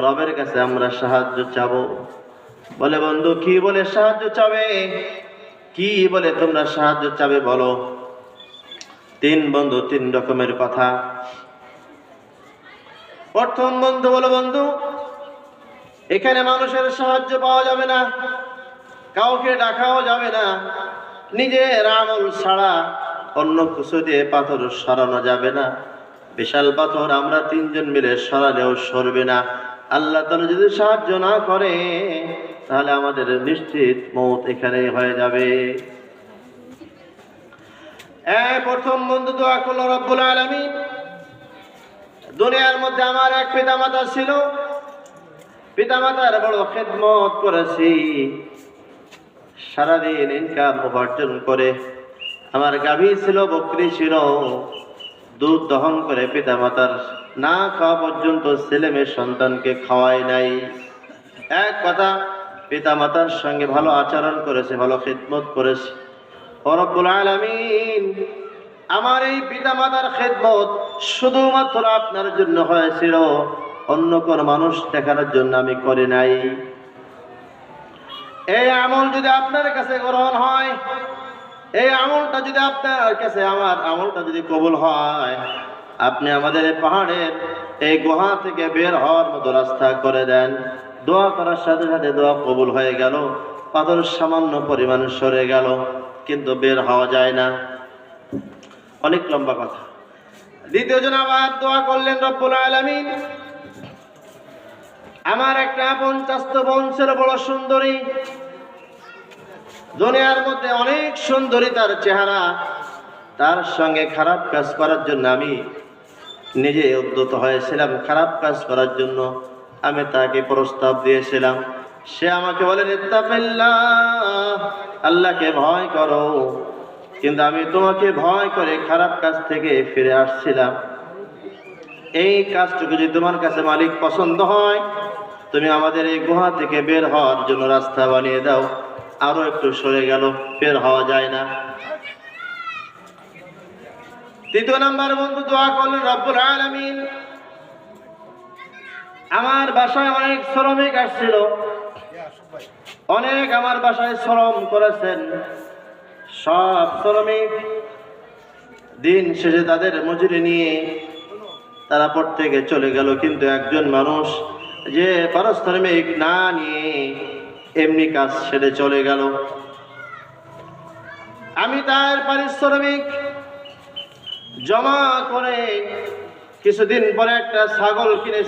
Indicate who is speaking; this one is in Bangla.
Speaker 1: রবের কাছে আমরা সাহায্য চাবো। বলে বন্ধু কি বলে সাহায্য চাবে, কি বলে তোমরা সাহায্য চাবে বলো? তিন বন্ধু তিন রকমের কথা। প্রথম বন্ধু বলো, বন্ধু এখানে মানুষের সাহায্য পাওয়া যাবে না, কাউকে ডাকাও যাবে না, নিজের আমল ছাড়া অন্য কিছু দিয়ে পাথর সরানো যাবে না। বিশাল পাথর আমরা তিনজন মিলে সরালেও সরবে না। আল্লাহ তাআলা যদি সাহায্য না করে তাহলে আমাদের নিশ্চিত মওত এখানেই হয়ে যাবে। প্রথম বন্ধু দোয়া করল, রব্বুল আলামিন দুনিয়ার মধ্যে আমার এক পিতামাতা ছিল, পিতামাতার বড় খেদমত করেছি, সারাদিন ইনকাম উপার্জন করে, আমার গাভী ছিল, বকরি ছিল, দুধ দহন করে পিতামাতার না খাওয়া পর্যন্ত ছেলে মেয়ে সন্তানকে খাওয়াই নাই। এক কথা, পিতামাতার সঙ্গে ভালো আচরণ করেছে, ভালো খেদমত করেছে। ও রব্বুল আলামিন, আমার এই পিতামাতার খেদমত শুধুমাত্র আপনার জন্য হয়েছিল, অন্য কোন মানুষ দেখানোর জন্য আমি করি নাই। এই আমল যদি আপনার কাছে গ্রহণ হয়, এই আমলটা যদি আপনার কাছে, আমার আমলটা যদি কবুল হয়, আপনি আমাদের এই পাহাড়ের এই গুহা থেকে বের হওয়ার মতো রাস্তা করে দেন। দোয়া করার সাথে সাথে দোয়া কবুল হয়ে গেল, পাথর সামান্য পরিমাণ সরে গেল, কিন্তু বের হওয়া যায় না। অনেক লম্বা কথা। দ্বিতীয় জন আবার দোয়া করলেন, রব্বুল আলামিন আমার একটা আপন চাচাতো বোন ছিল, বড় সুন্দরী, দুনিয়ার মধ্যে অনেক সুন্দরী তার চেহারা, তার সঙ্গে খারাপ কাজ করার জন্য আমি নিজে উদ্যত হয়েছিলাম, খারাপ কাজ করার জন্য আমি তাকে প্রস্তাব দিয়েছিলাম। সে আমাকে বলে, ইত্তাকিল্লাহ, আল্লাহকে ভয় করো। কিন্তু আমি তোমাকে ভয় করে খারাপ কাজ থেকে ফিরে আসছিলাম। এই কাজটুকু যদি তোমার কাছে মালিক পছন্দ হয়, তুমি আমাদের এই গুহা থেকে বের হওয়ার জন্য রাস্তা বানিয়ে দাও। আরো একটু সরে গেল, বের হওয়া যায় না। তৃতীয় নাম্বার বন্ধু দোয়া করলেন, রব্বুল আলামিন আমার বাসায় অনেক শ্রমিক আসছিল, অনেক আমার বাসায় শ্রম করেছেন, সব শ্রমিক দিন শেষে তাদের মজুরি নিয়ে তারা প্রত্যেকে চলে গেল, কিন্তু একজন মানুষ যে পারিশ্রমিক না নিয়ে এমনি কাজ ছেড়ে চলে গেল। আমি তার পারিশ্রমিক জমা করে কিছুদিন পরে একটা ছাগল কিনে